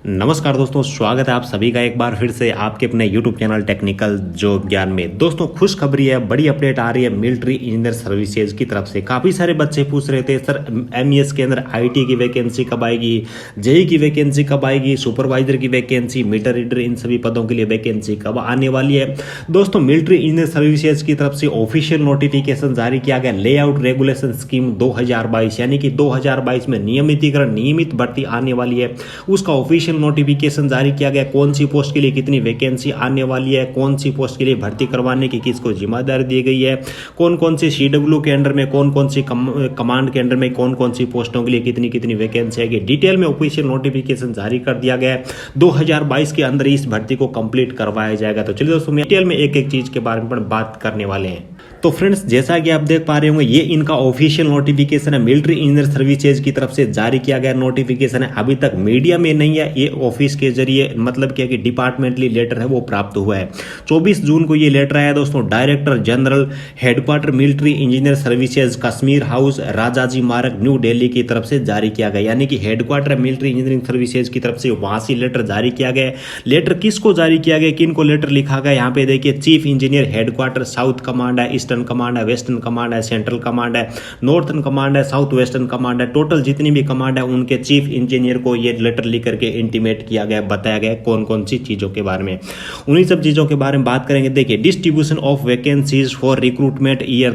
नमस्कार दोस्तों, स्वागत है आप सभी का एक बार फिर से आपके अपने YouTube चैनल टेक्निकल जॉब ज्ञान में। दोस्तों खुशखबरी है, बड़ी अपडेट आ रही है मिलिट्री इंजीनियर सर्विसेज की तरफ से। काफ़ी सारे बच्चे पूछ रहे थे सर MES के अंदर IT की वैकेंसी कब आएगी, JEE की वैकेंसी कब आएगी, सुपरवाइजर की वैकेंसी, मीटर रीडर, इन सभी पदों के लिए वैकेंसी कब आने वाली है। दोस्तों मिलिट्री इंजीनियर सर्विसेज की तरफ से ऑफिशियल नोटिफिकेशन जारी किया गया लेआउट रेगुलेशन स्कीम 2022, यानी कि 2022 में नियमित भर्ती आने वाली है। उसका ऑफिशियल नोटिफिकेशन जारी किया गया। कौन सी पोस्ट के लिए कितनी वैकेंसी आने वाली है, कौन सी पोस्ट के लिए भर्ती करवाने की किसको जिम्मेदारी दी गई है, कौन कौन सी CW के अंडर में, कौन कौन सी कमांड के अंडर में कौन कौन सी पोस्टों के लिए कितनी कितनी वैकेंसी आएगी, डिटेल में ऑफिशियल नोटिफिकेशन जारी कर दिया गया है। 2022 के अंदर इस भर्ती को कंप्लीट करवाया जाएगा। तो चलिए दोस्तों डिटेल में एक एक चीज के बारे में बात करने वाले हैं। तो फ्रेंड्स जैसा कि आप देख पा रहे होंगे, ये इनका ऑफिशियल नोटिफिकेशन है, मिलिट्री इंजीनियर सर्विसेज की तरफ से जारी किया गया नोटिफिकेशन है। अभी तक मीडिया में नहीं है, ये ऑफिस के जरिए मतलब क्या कि डिपार्टमेंटली लेटर है वो प्राप्त हुआ है। 24 जून को ये लेटर आया दोस्तों। Director general headquarter military engineer services Kashmir house Rajaji मार्ग न्यू दिल्ली की तरफ से जारी किया गया, यानी कि हेडक्वार्टर मिलिट्री इंजीनियरिंग सर्विसेज की तरफ से वहां से लेटर जारी किया गया। लेटर किसको जारी किया गया, किन को लेटर लिखा गया, यहाँ पे देखिए chief engineer headquarter south command है, ईस्टर्न कमांड है, वेस्टर्न कमांड है, सेंट्रल कमांड है, नॉर्थर्न कमांड है, साउथ वेस्टर्न कमांड है। टोटल जितनी भी कमांड है उनके चीफ इंजीनियर को ये लेटर लिख करके इंटीमेट किया गया, बताया गया कौन कौन सी चीजों के बारे में। उन्हीं सब चीजों के बारे में बात करेंगे। देखिए distribution of vacancies for recruitment year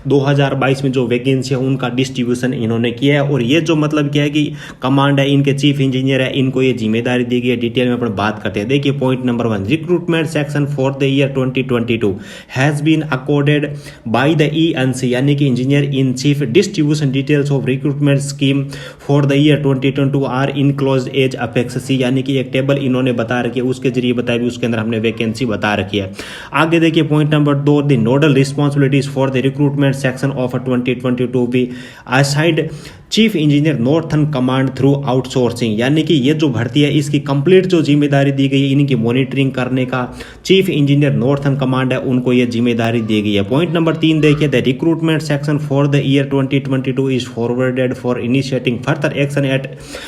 2022 में जो वैकेंसी है उनका डिस्ट्रीब्यूशन इन्होंने किया है। और ये जो मतलब क्या है कि कमांड है, इनके चीफ इंजीनियर है, इनको ये जिम्मेदारी दी गई है। डिटेल में अपन बात करते हैं। देखिए point number 1, recruitment section for the year 2022 has been accorded by the ENC, यानी कि engineer in chief. Distribution details of recruitment scheme for the year 2022 are enclosed as appendix C, यानी कि एक टेबल इन्होंने बता रखी है, उसके जरिए बताया भी, उसके अंदर हमने वैकेंसी बता रखी है। आगे देखिए point number 2, the nodal responsibilities for the recruitment section of 2022 be aside chief engineer northern command through outsourcing, यानी कि ये जो भर्ती है इसकी कंप्लीट जो जिम्मेदारी दी गई है इनकी मॉनिटरिंग करने का चीफ इंजीनियर नॉर्थर्न कमांड है, उनको ये जिम्मेदारी दी गई है। पॉइंट नंबर 3 देखिए, the recruitment section for the year 2022 is forwarded for initiating further action at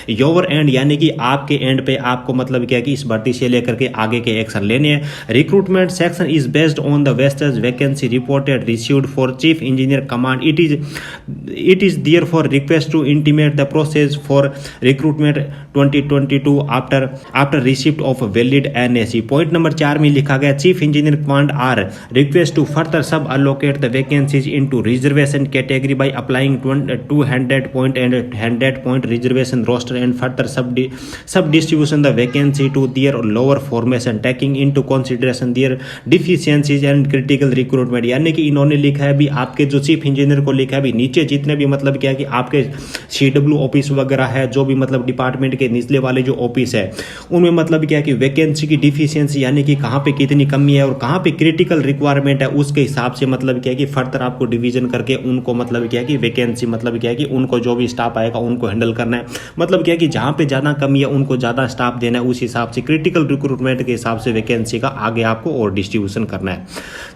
your and, यानी कि आपके एंड पे आपको मतलब क्या कि इस भर्ती से लेकर के आगे के एक्शन लेने हैं। Recruitment section is based on the wasters vacancy reported received for chief engineer command. It is therefore request to intimate the process for recruitment 2022 after receipt of valid NAC। Point number 4 में लिखा गया, chief engineer command are request to further sub allocate the vacancies into reservation category by applying 200 point and 100 point reservation roster and further sub distribution the vacancy to their lower formation taking into consideration their deficiencies and critical recruitment, यानी कि इन्होंने लिखा है भी आपके जो chief engineer को लिखा है भी नीचे जितने भी मतलब क्या कि आपके CW ऑफिस वगैरह है, जो भी मतलब डिपार्टमेंट के निचले वाले जो ऑफिस है उनमें मतलब क्या कि वैकेंसी की डिफिशियंसी, यानी कि कहाँ पे कितनी कमी है और कहाँ पे क्रिटिकल रिक्वायरमेंट है, उसके हिसाब से मतलब क्या कि फर्दर आपको डिवीजन करके उनको मतलब क्या कि वैकेंसी मतलब क्या कि उनको जो भी स्टाफ आएगा उनको हैंडल करना है। मतलब क्या कि जहाँ पे ज़्यादा कमी है उनको ज़्यादा स्टाफ देना है, उस हिसाब से क्रिटिकल रिक्रूटमेंट के हिसाब से वैकेंसी का आगे आपको और डिस्ट्रीब्यूशन करना है।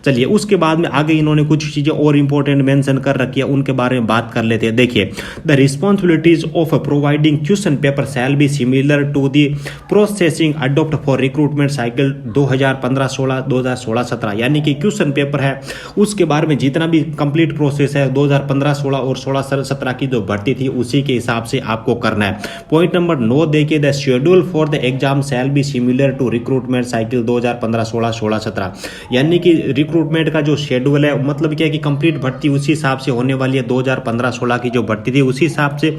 चलिए उसके बाद में आगे इन्होंने कुछ चीज़ें और इंपॉर्टेंट मेंशन कर रखी है, उनके बारे में बात कर लेते हैं। देखिए the responsibilities of providing question paper shall be similar to the processing adopted for recruitment cycle 2015-16 2016-17, यानी कि क्वेश्चन पेपर है उसके बारे में जितना भी कंप्लीट प्रोसेस है 2015-16 और 16-17 की जो भर्ती थी उसी के हिसाब से आपको करना है। पॉइंट नंबर 9 देखिए, the schedule for the exam shall be similar to recruitment cycle 2015-16 16-17, यानी कि रिक्रूटमेंट का जो शेड्यूल है मतलब क्या कि कंप्लीट भर्ती उसी हिसाब से होने वाली है। 2015-16 की जो भर्ती थी उसी हिसाब से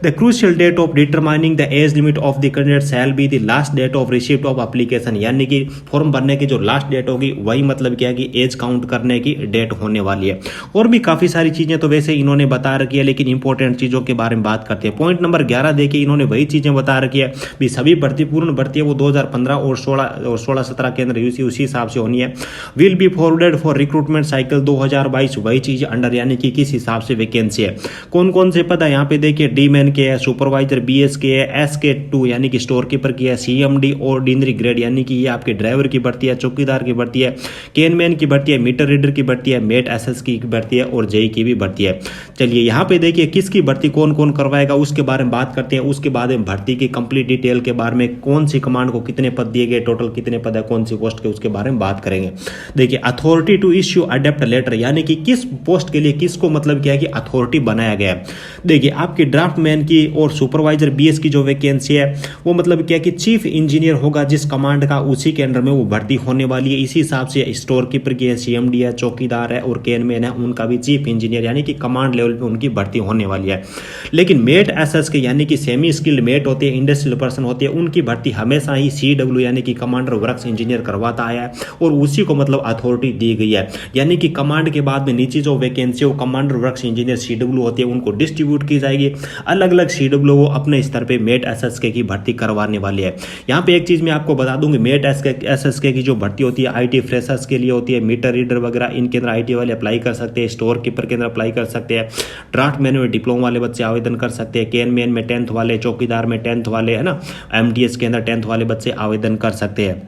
the crucial date of determining the age limit of the candidate shall be the last date of receipt of application, यानी कि फॉर्म भरने की जो लास्ट डेट होगी वही मतलब क्या कि एज काउंट करने की डेट होने वाली है। और भी काफी सारी चीजें तो वैसे इन्होंने बता रखी है, लेकिन इंपॉर्टेंट चीजों के बारे में बात करते हैं। पॉइंट नंबर 11 देखिए, इन्होंने वही चीजें बता रखी है भी सभी भर्ती पूर्ण भर्ती है वो 2015 और 16-17 के अंदर उसी हिसाब से होनी है। Will be forwarded for recruitment cycle 2022, वही चीज अंडर, यानी कि किस हिसाब से वैकेंसी है, कौन कौन से पद यहाँ पे देखिए डी मैन के है, सुपरवाइजर BS के है, SK2 यानी कि स्टोर कीपर की है, CMD ऑर्डिनरी ग्रेड यानी कि ये आपके ड्राइवर की भर्ती है, चौकीदार की भर्ती है, केनमैन की भर्ती है, मीटर रीडर की भर्ती है, मेट SS की भर्ती है और जेई की भी भर्ती है। चलिए यहाँ पे देखिए किसकी भर्ती कौन कौन करवाएगा उसके बारे में बात करते हैं। उसके बाद में भर्ती की कंप्लीट डिटेल के बारे में, कौन सी कमांड को कितने पद दिए गए, टोटल कितने पद है, कौन सी पोस्ट के, उसके बारे में बात करेंगे। देखिए authority to issue adept letter यानी कि किस पोस्ट के लिए किसको मतलब क्या है कि अथॉरिटी बनाया गया है। देखिए आपकी ड्राफ्टमैन की और सुपरवाइजर BS की जो वैकेंसी है वो मतलब क्या है कि चीफ इंजीनियर होगा जिस कमांड का, उसी के अंडर में वो भर्ती होने वाली है। इसी हिसाब से स्टोर कीपर की है, CMD है, चौकीदार है और केनमैन है, उनका भी चीफ इंजीनियर यानी कि कमांड लेवल पे उनकी भर्ती होने वाली है। लेकिन मेट SS के यानी कि सेमी स्किल्ड मेट होते हैं, इंडस्ट्रियल पर्सन होते हैं, उनकी भर्ती हमेशा ही CW यानी कि कमांडर वर्क्स इंजीनियर करवाता आया है और उसी को मतलब अथॉरिटी दी गई है। यानी कि कमांड के बाद में नीचे जो वैकेंसी वो कमांडर वर्क्स इंजीनियर CW होती है उनको डिस्ट्रीब्यूट की जाएगी। अलग अलग CW वो अपने स्तर पे मेट SSK की भर्ती करवाने वाली है। यहाँ पे एक चीज मैं आपको बता दूंगी, मेट SSK की जो भर्ती होती है IT फ्रेशर्स के लिए होती है, मीटर रीडर वगैरह इनके अंदर IT वाले अप्लाई कर सकते हैं, स्टोर कीपर के अंदर अप्लाई कर सकते हैं, ड्राफ्टमैन में डिप्लोमा वाले बच्चे आवेदन कर सकते हैं, केनमैन में 10th वाले, चौकीदार में 10th वाले, है ना, MTS के अंदर 10th वाले बच्चे आवेदन कर सकते हैं।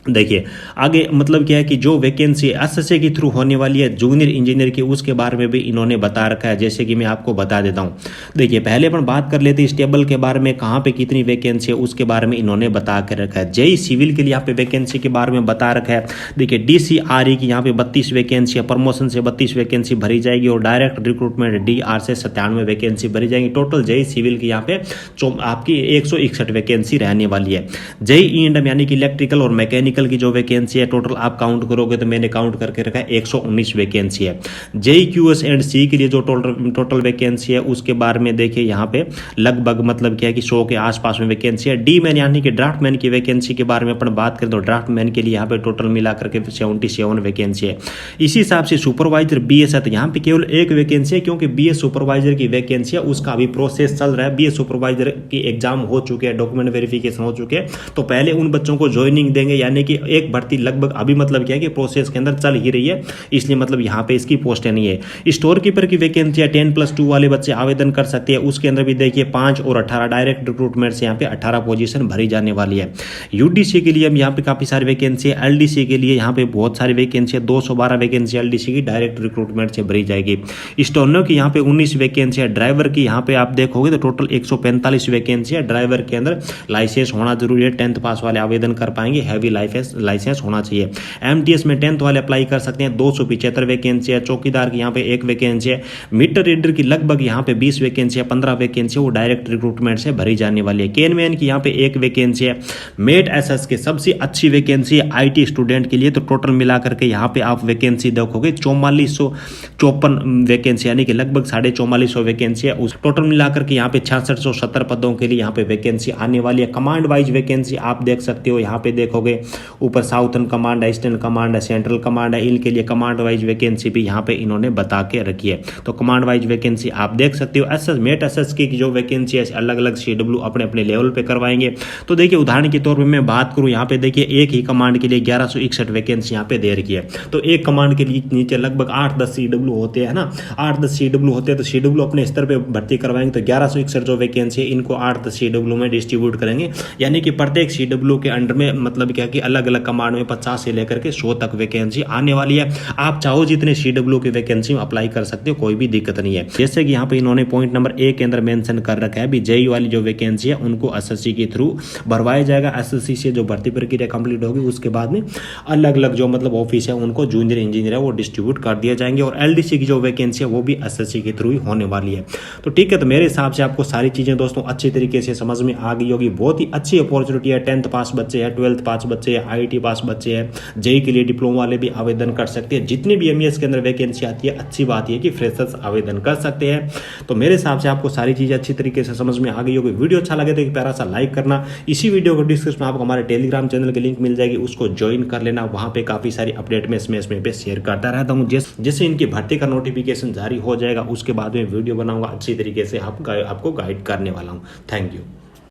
देखिए आगे मतलब क्या है कि जो वैकेंसी SSA के थ्रू होने वाली है जूनियर इंजीनियर की, उसके बारे में भी इन्होंने बता रखा है, जैसे कि मैं आपको बता देता हूं। देखिए पहले अपन बात कर लेते हैं स्टेबल के बारे में, कहां पे कितनी वैकेंसी है उसके बारे में इन्होंने बता के रखा है। जेई सिविल के लिए यहाँ पे वैकेंसी के बारे में बता रखा है। देखिए DCRE की यहाँ पे 32 वैकेंसी है, प्रमोशन से 32 वैकेंसी भरी जाएगी और डायरेक्ट रिक्रूटमेंट DR से 97 वैकेंसी भरी जाएगी। टोटल जेई सिविल की यहाँ पे आपकी 161 वैकेंसी रहने वाली है। जेई E&M यानी कि इलेक्ट्रिकल और मैकेनिकल की जो वैकेंसी है टोटल आप काउंट करोगे तो मैंने काउंट करके रखा है 119 वैकेंसी है। जेई QS&C के लिए जो टोटल वैकेंसी है उसके बारे में देखिए यहाँ पे लगभग मतलब क्या है कि 100 के आसपास में वैकेंसी है। डी मैन यानी कि ड्राफ्टमैन की वैकेंसी के बारे में अपन बात करें तो ड्राफ्टमैन के लिए यहाँ पे टोटल मिलाकर के 77 वैकेंसी है। इसी हिसाब से सुपरवाइजर BS है तो यहाँ पे केवल एक वैकेंसी है, क्योंकि BS सुपरवाइजर की वैकेंसी है उसका अभी प्रोसेस चल रहा है। BS सुपरवाइजर की एग्जाम हो चुके हैं, डॉक्यूमेंट वेरिफिकेशन हो चुके हैं, तो पहले उन बच्चों को ज्वाइनिंग देंगे। यानी कि एक भर्ती लगभग अभी मतलब क्या है कि प्रोसेस के अंदर चल ही रही है, इसलिए मतलब यहाँ पे इसकी पोस्टें नहीं है। स्टोर कीपर की वैकेंसी है, 10+2 वाले बच्चे आवेदन कर सकते हैं। उसके अंदर भी देखिए 5 और 18 डायरेक्ट रिक्रूटमेंट से यहाँ पे 18 पोजीशन भरी जाने वाली है। UDC के लिए यहाँ पे काफी सारी वैकेंसी है। LDC के लिए यहाँ पे बहुत सारी वैकेंसी है, 212 वैकेंसी LDC की डायरेक्ट रिक्रूटमेंट से भरी जाएगी। स्टोनो की यहाँ पे 19 वैकेंसी है। ड्राइवर की यहाँ पे आप देखोगे तो टोटल 145 वैकेंसी है। ड्राइवर के अंदर लाइसेंस होना जरूरी है, 10th पास वाले आवेदन कर पाएंगे, हैवी लाइसेंस होना चाहिए। MTS में 10th वाले अप्लाई कर सकते हैं, 275 वैकेंसी है। चौकीदार की यहाँ पे 1 वैकेंसी है। मीटर रीडर की लगभग यहाँ पे 20 वैकेंसी है, 15 वैकेंसी वो डायरेक्ट रिक्रूटमेंट से भरी जाने वाली है। केनमैन की यहाँ पे 1 वैकेंसी है। मेट SS के सबसे अच्छी वैकेंसी है IT स्टूडेंट के लिए, तो टोटल मिलाकर के यहाँ पे आप वैकेंसी देखोगे 4454 वैकेंसी यानी कि लगभग 4450 वैकेंसी है। उस टोटल मिलाकर के यहाँ पे 6670 पदों के लिए यहाँ पे वैकेंसी आने वाली है। कमांड वाइज वैकेंसी आप देख सकते हो, यहाँ पे देखोगे ऊपर साउथर्न कमांड है, ईस्टर्न कमांड है, सेंट्रल कमांड है, इनके लिए कमांड वाइज वैकेंसी भी यहाँ पे इन्होंने बता के रखी है। तो कमांड वाइज वैकेंसी आप देख सकते हो। मेट SS की जो वैकेंसी है अलग अलग CW अपने अपने लेवल पे करवाएंगे। तो देखिए उदाहरण के तौर पे मैं बात करूं, यहाँ पे देखिए एक ही कमांड के लिए 1161 वैकेंसी यहाँ पे दे रखी है। तो एक कमांड के लिए नीचे लगभग 8-10 CW होते हैं ना, 8-10 CW होते हैं, तो CW अपने स्तर पे भर्ती करवाएंगे। तो 1161 जो वैकेंसी है इनको 8-10 CW में डिस्ट्रीब्यूट करेंगे। यानी कि प्रत्येक CW के अंडर में मतलब क्या कि अलग अलग कमांड में 50 से लेकर के 100 तक वैकेंसी आने वाली है। आप चाहो जितने CW की वैकेंसी में अप्लाई कर सकते हो, कोई भी दिक्कत नहीं है। जैसे कि यहाँ पे इन्होंने पॉइंट नंबर 1 के अंदर मेंशन कर रखा है भी जेई वाली जो वैकेंसी है उनको SSC के थ्रू भरवाया जाएगा। SSC से जो भर्ती प्रक्रिया कंप्लीट होगी उसके बाद में अलग अलग जो मतलब ऑफिस है उनको जूनियर इंजीनियर है वो डिस्ट्रीब्यूट कर दिया जाएंगे। और LDC की जो वैकेंसी है वो भी SSC के थ्रू ही होने वाली है। तो ठीक है, तो मेरे हिसाब से आपको सारी चीजें दोस्तों अच्छी तरीके से समझ में आ गई होगी। बहुत ही अच्छी अपॉर्चुनिटी है। 10th पास बच्चे हैं, 12th पास बच्चे हैं, IT पास बच्चे हैं, जेई के लिए डिप्लोमा वाले भी आवेदन कर सकते हैं। जितने भी MES के अंदर वैकेंसी आती है, अच्छी बात है कि फ्रेशर्स आवेदन कर सकते हैं। तो मेरे हिसाब से आपको सारी चीजें अच्छी तरीके से समझ में आ गई होगी। वीडियो अच्छा लगे तो एक प्यारा सा लाइक करना। इसी वीडियो को डिस्क्रिप्शन में आपको हमारे टेलीग्राम चैनल की लिंक मिल जाएगी, उसको ज्वाइन कर लेना। वहां पे काफी सारी अपडेट में इसमें पे शेयर करता रहता हूँ। जैसे इनकी भर्ती का नोटिफिकेशन जारी हो जाएगा उसके बाद में वीडियो बनाऊंगा, अच्छी तरीके से आपको गाइड करने वाला हूँ। Thank you.